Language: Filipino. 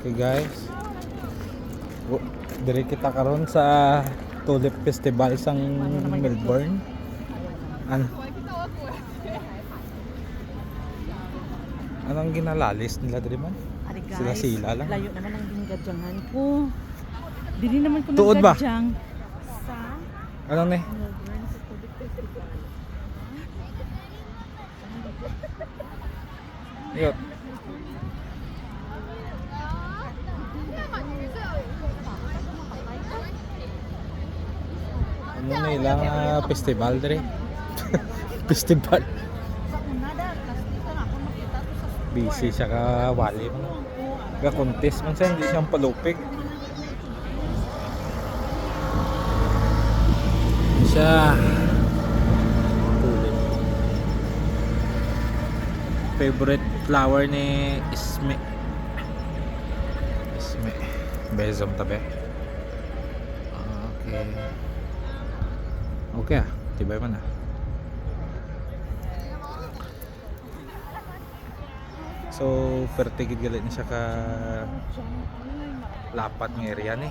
Okay guys, diri kita karon sa Tulip Festival sang Melbourne. Anong ginalalis nila diri man? Ari guys, Sila-sila lang. layo naman ang ginagadyangan ko. Dili naman ko Tuod ba? nagadyang sa Anong ni? Melbourne sa Tulip Festival. Yot. Ano na ilang festival diri? Festival. Sa unada, kasita na ako makita to sa Busy siya ka wali man. Ka contest man siya, hindi siyang palupig. Siya. Tulip. Favorite flower ni Isme. Isme. Bezom tabi. Okay. Okay ah, tibay man ah. So, pertigid galit ni siya ka lapat ng area ni.